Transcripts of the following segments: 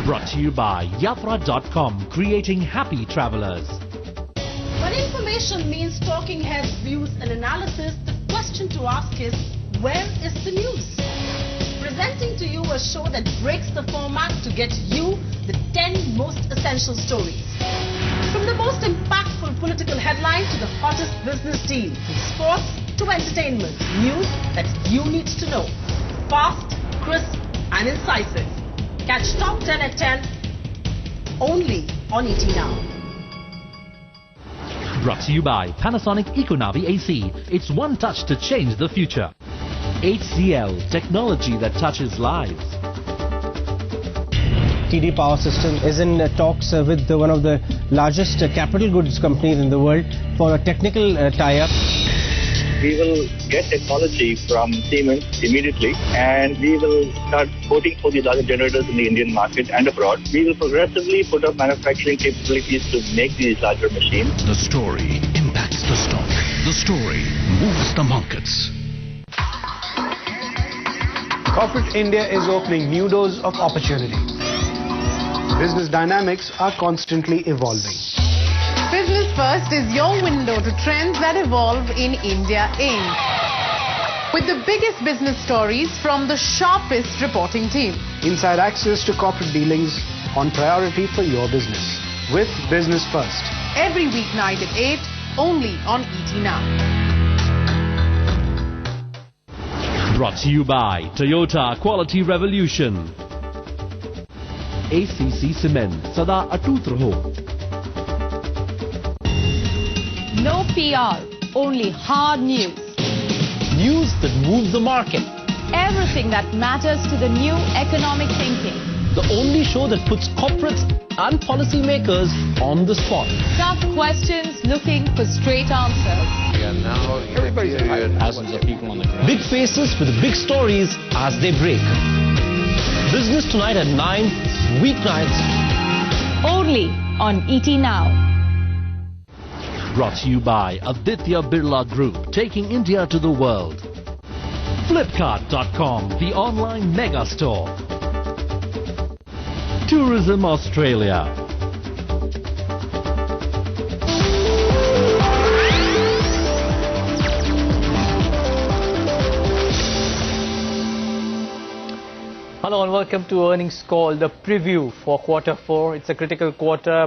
Brought to you by Yatra.com, creating happy travelers. When information means talking heads, views and analysis, the question to ask is, where is the news? Presenting to you a show that breaks the format to get you the 10 most essential stories. From the most impactful political headline to the hottest business deal, from sports to entertainment, news that you need to know. Fast, crisp and incisive. Catch Top 10 at 10 only on ET Now. Brought to you by Panasonic Econavi AC. It's one touch to change the future. HCL, technology that touches lives. TD Power System is in talks with one of the largest capital goods companies in the world for a technical tie-up. We will get technology from Siemens immediately, and we will start quoting for the larger generators in the Indian market and abroad. We will progressively put up manufacturing capabilities to make these larger machines. The story impacts the stock. The story moves the markets. Corporate India is opening new doors of opportunity. Business dynamics are constantly evolving. Business First is your window to trends that evolve in India Inc. With the biggest business stories from the sharpest reporting team. Inside access to corporate dealings on priority for your business. With Business First. Every weeknight at 8, only on ET Now. Brought to you by Toyota Quality Revolution. ACC Cement, Sada Atut Raho. No PR, only hard news. News that moves the market. Everything that matters to the new economic thinking. The only show that puts corporates and policymakers on the spot. Tough questions looking for straight answers. Everybody's thousands of people on the ground. Big faces with big stories as they break. Business Tonight at 9, weeknights. Only on ET Now. Brought to you by Aditya Birla Group, taking India to the world. Flipkart.com, the online mega store. Tourism Australia. Hello and welcome to earnings call, the preview for quarter 4. It's a critical quarter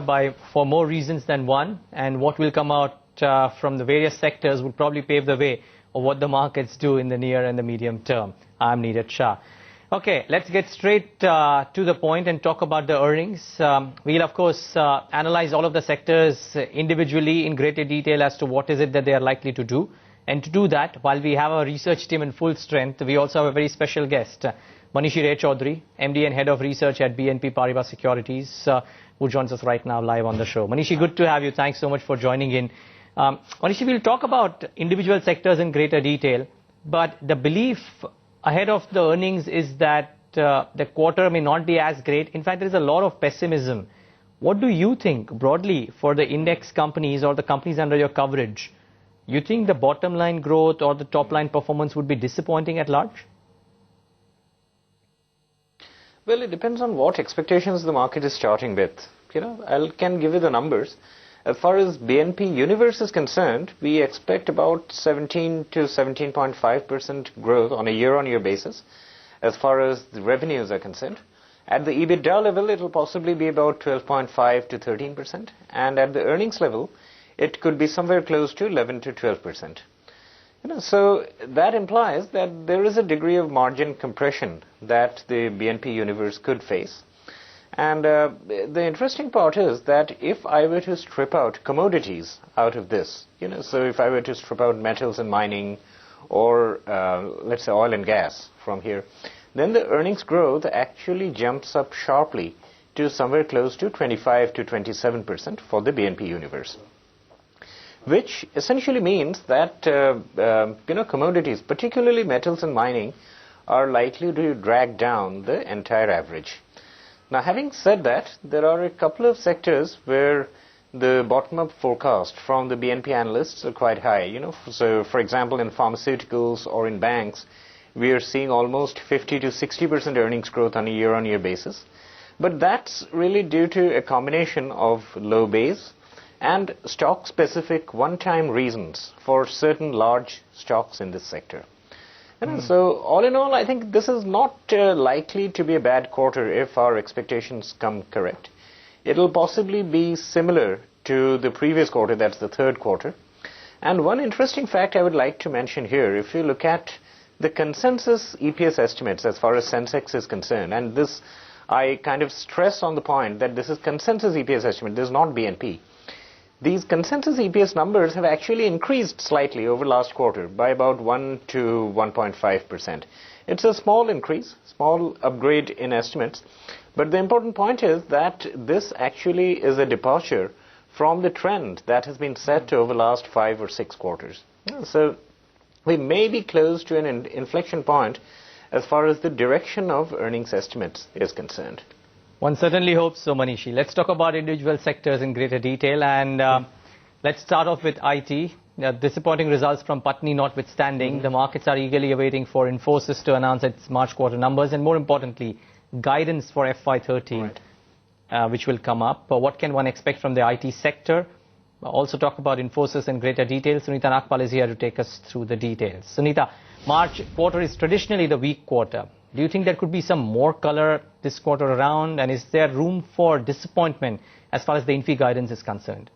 for more reasons than one, and what will come out from the various sectors would probably pave the way of what the markets do in the near and the medium term. I'm Niraj Shah. Okay, let's get straight to the point and talk about the earnings. We'll of course analyze all of the sectors individually in greater detail as to what is it that they are likely to do. And to do that, while we have our research team in full strength, we also have a very special guest. Manishi Raychaudhuri, MD and Head of Research at BNP Paribas Securities, who joins us right now live on the show. Manishi, good to have you. Thanks so much for joining in. Manishi, we'll talk about individual sectors in greater detail, but the belief ahead of the earnings is that the quarter may not be as great. In fact, there is a lot of pessimism. What do you think broadly for the index companies or the companies under your coverage? You think the bottom line growth or the top line performance would be disappointing at large? Well, it depends on what expectations the market is starting with. I can give you the numbers. As far as BNP Universe is concerned, we expect about 17 to 17.5% growth on a year-on-year basis as far as the revenues are concerned. At the EBITDA level, it will possibly be about 12.5 to 13%. And at the earnings level, it could be somewhere close to 11 to 12%. So that implies that there is a degree of margin compression that the BNP Universe could face. And the interesting part is that if I were to strip out commodities out of this, so if I were to strip out metals and mining or let's say oil and gas from here, then the earnings growth actually jumps up sharply to somewhere close to 25 to 27% for the BNP Universe. Which essentially means that commodities, particularly metals and mining, are likely to drag down the entire average. Now, having said that, there are a couple of sectors where the bottom-up forecast from the BNP analysts are quite high. So, for example, in pharmaceuticals or in banks, we are seeing almost 50 to 60% earnings growth on a year-on-year basis. But that's really due to a combination of low base and stock-specific one-time reasons for certain large stocks in this sector. And so, all in all, I think this is not likely to be a bad quarter if our expectations come correct. It will possibly be similar to the previous quarter, that's the third quarter. And one interesting fact I would like to mention here, if you look at the consensus EPS estimates as far as Sensex is concerned, and this, I kind of stress on the point that this is consensus EPS estimate, this is not BNP. These consensus EPS numbers have actually increased slightly over last quarter by about 1 to 1.5%. It's a small increase, small upgrade in estimates, but the important point is that this actually is a departure from the trend that has been set over the last 5 or 6 quarters. So we may be close to an inflection point as far as the direction of earnings estimates is concerned. One certainly hopes so, Manishi. Let's talk about individual sectors in greater detail, and let's start off with IT. Disappointing results from Patni notwithstanding, the markets are eagerly awaiting for Infosys to announce its March quarter numbers, and more importantly, guidance for FY13, which will come up. What can one expect from the IT sector? Also talk about Infosys in greater detail. Sunita Nagpal is here to take us through the details. Sunita, March quarter is traditionally the weak quarter. Do you think there could be some more color this quarter around, and is there room for disappointment as far as the INFI guidance is concerned?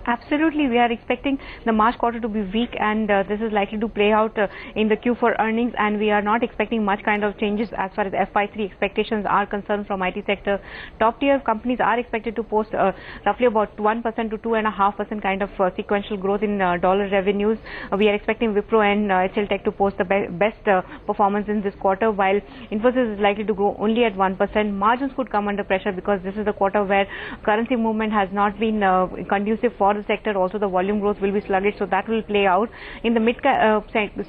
Absolutely, we are expecting the March quarter to be weak, and this is likely to play out in the Q4 earnings, and we are not expecting much kind of changes as far as FY3 expectations are concerned from IT sector. Top tier companies are expected to post roughly about 1% to 2.5% kind of sequential growth in dollar revenues. We are expecting Wipro and HCL Tech to post the best performance in this quarter, while Infosys is likely to grow only at 1%. Margins could come under pressure because this is the quarter where currency movement has not been conducive for the sector. Also, the volume growth will be sluggish, so that will play out. In the mid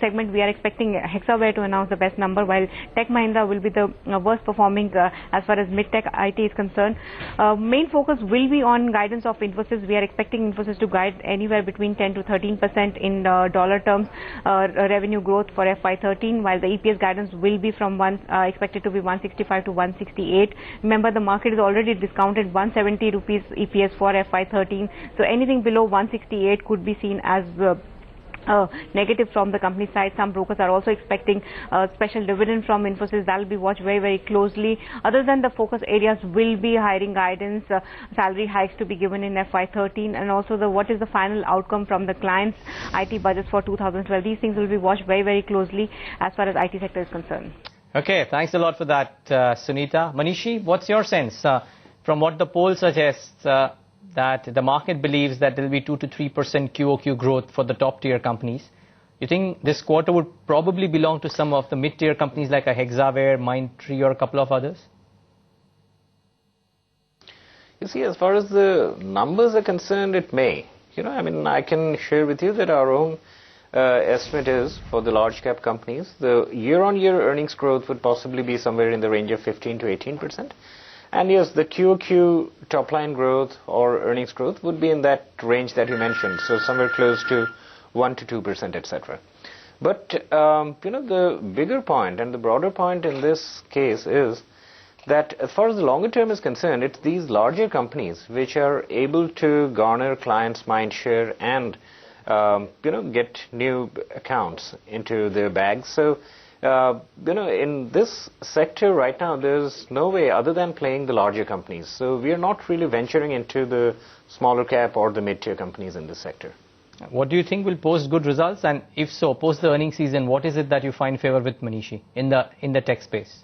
segment, we are expecting Hexaware to announce the best number, while Tech Mahindra will be the worst performing as far as mid-tech IT is concerned. Main focus will be on guidance of Infosys. We are expecting Infosys to guide anywhere between 10 to 13% in dollar terms revenue growth for FY13, while the EPS guidance will be from expected to be 165 to 168. Remember, the market is already discounted 170 rupees EPS for FY13, so anything below 168 could be seen as negative from the company side. Some brokers are also expecting a special dividend from Infosys. That will be watched very, very closely. Other than the focus areas will be hiring guidance, salary hikes to be given in FY13, and also what is the final outcome from the clients' IT budgets for 2012. These things will be watched very, very closely as far as IT sector is concerned. Okay, thanks a lot for that, Sunita. Manishi, what's your sense? From what the poll suggests, that the market believes that there will be 2 to 3% QOQ growth for the top tier companies. You think this quarter would probably belong to some of the mid tier companies like a Hexaware, Mindtree, or a couple of others? You see, as far as the numbers are concerned, it may. I mean, I can share with you that our own estimate is for the large cap companies, the year-on-year earnings growth would possibly be somewhere in the range of 15 to 18%. And yes, the QOQ top line growth or earnings growth would be in that range that you mentioned, so somewhere close to 1 to 2%, etc. But, the bigger point and the broader point in this case is that as far as the longer term is concerned, it's these larger companies which are able to garner clients' mind share and, get new accounts into their bags. So, in this sector right now, there's no way other than playing the larger companies. So we are not really venturing into the smaller cap or the mid-tier companies in this sector. What do you think will post good results? And if so, post the earnings season, what is it that you find favor with, Manishi, in the tech space?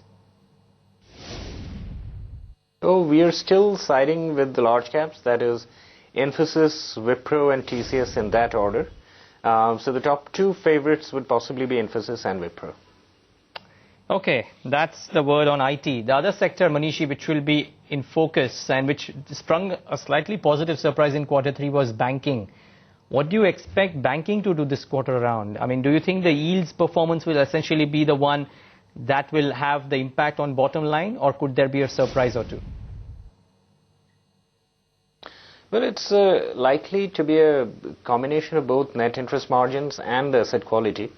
So we are still siding with the large caps, that is Infosys, Wipro and TCS in that order. So the top two favorites would possibly be Infosys and Wipro. Okay, that's the word on IT. The other sector, Manishi, which will be in focus and which sprung a slightly positive surprise in Q3 was banking. What do you expect banking to do this quarter around? I mean, do you think the yields performance will essentially be the one that will have the impact on bottom line, or could there be a surprise or two? Well, it's likely to be a combination of both net interest margins and asset quality.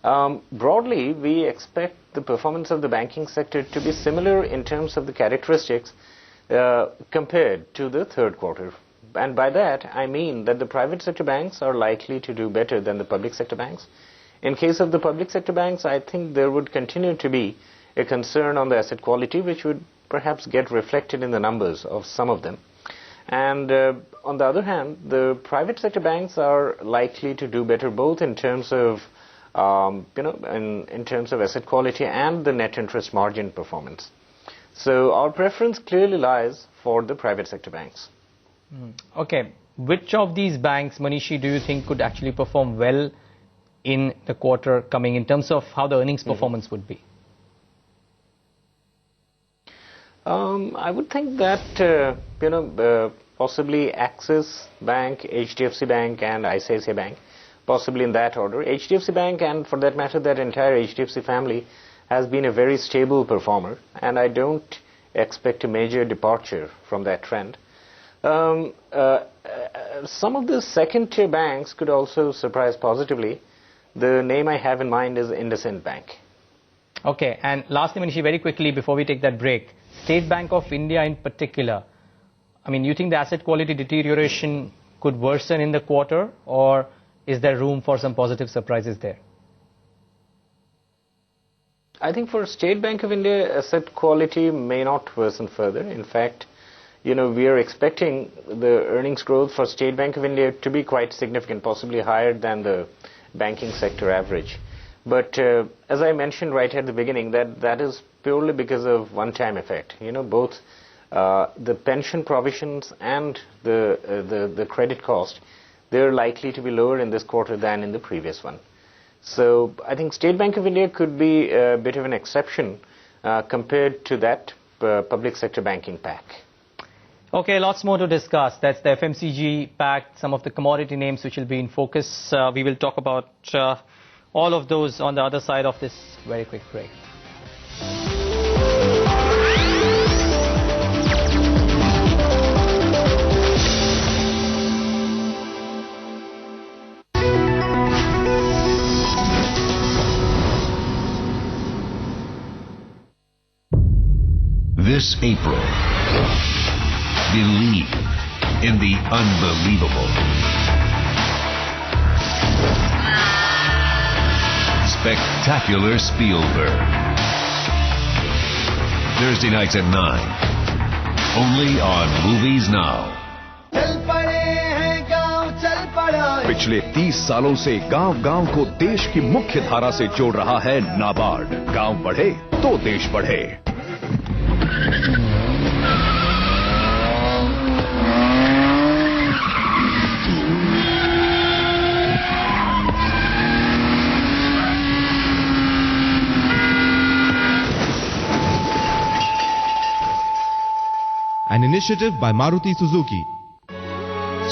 Broadly, we expect the performance of the banking sector to be similar in terms of the characteristics compared to the third quarter. And by that, I mean that the private sector banks are likely to do better than the public sector banks. In case of the public sector banks, I think there would continue to be a concern on the asset quality, which would perhaps get reflected in the numbers of some of them. And on the other hand, the private sector banks are likely to do better both in terms of in terms of asset quality and the net interest margin performance. So our preference clearly lies for the private sector banks. Okay, which of these banks, Manishi, do you think could actually perform well in the quarter coming in terms of how the earnings performance would be? I would think that possibly Axis Bank, HDFC Bank and ICICI Bank, possibly in that order. HDFC Bank, and for that matter that entire HDFC family, has been a very stable performer, and I don't expect a major departure from that trend. Some of the second tier banks could also surprise positively. The name I have in mind is IndusInd Bank. Okay, and lastly, Manishi, very quickly before we take that break, State Bank of India in particular, I mean, you think the asset quality deterioration could worsen in the quarter, or is there room for some positive surprises there? I think for State Bank of India, asset quality may not worsen further. In fact, we are expecting the earnings growth for State Bank of India to be quite significant, possibly higher than the banking sector average. But as I mentioned right at the beginning, that is purely because of one-time effect. Both the pension provisions and the credit cost, they're likely to be lower in this quarter than in the previous one. So I think State Bank of India could be a bit of an exception compared to that public sector banking pack. Okay, lots more to discuss. That's the FMCG pack, some of the commodity names which will be in focus. We will talk about all of those on the other side of this very quick break. This April, believe in the unbelievable. Spectacular Spielberg. Thursday nights at 9. Only on Movies Now. पिछले 30 सालों से गांव-गांव को देश की मुख्य धारा से जोड़ रहा है नाबार्ड। गांव बढ़े तो देश बढ़े। An initiative by Maruti Suzuki.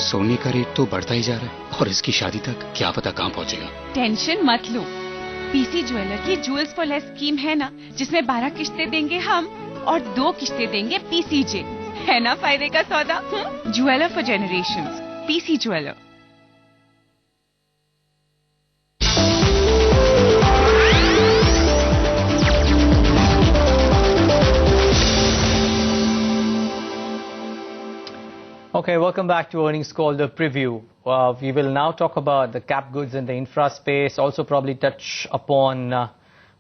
सोने का रेट तो बढ़ता ही जा रहा है और इसकी शादी तक क्या पता कहां पहुंचेगा। टेंशन मत लो, पीसी ज्वेलर की ज्वेल्स फॉर लेस स्कीम है ना, जिसमें 12 किस्तें देंगे हम और 2 किस्तें देंगे पीसीजे। है ना फायदे का सौदा? Jeweller for generations, PC jeweller. Okay, welcome back to Earnings Call, the preview. We will now talk about the cap goods and the infra space, also probably touch upon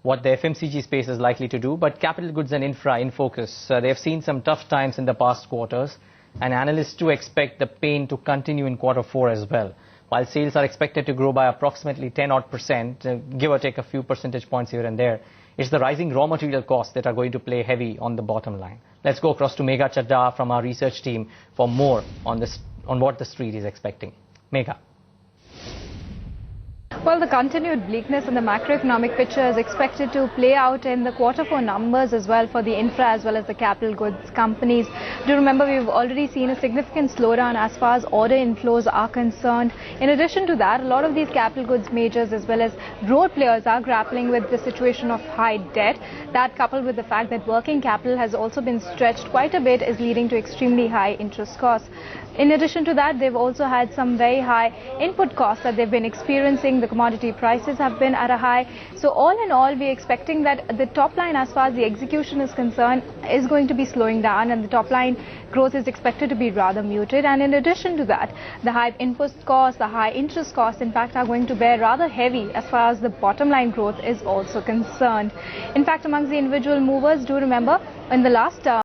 what the FMCG space is likely to do, but capital goods and infra in focus. They have seen some tough times in the past quarters, and analysts do expect the pain to continue in quarter 4 as well. While sales are expected to grow by approximately 10-odd%, give or take a few percentage points here and there, it's the rising raw material costs that are going to play heavy on the bottom line. Let's go across to Megha Chadda from our research team for more on what the street is expecting. Megha. Well, the continued bleakness in the macroeconomic picture is expected to play out in the quarter 4 numbers as well for the infra as well as the capital goods companies. Do remember, we've already seen a significant slowdown as far as order inflows are concerned. In addition to that, a lot of these capital goods majors as well as road players are grappling with the situation of high debt. That, coupled with the fact that working capital has also been stretched quite a bit, is leading to extremely high interest costs. In addition to that, they've also had some very high input costs that they've been experiencing. The commodity prices have been at a high. So all in all, we're expecting that the top line as far as the execution is concerned is going to be slowing down, and the top line growth is expected to be rather muted. And in addition to that, the high input costs, the high interest costs, in fact, are going to bear rather heavy as far as the bottom line growth is also concerned. In fact, amongst the individual movers, do remember in the last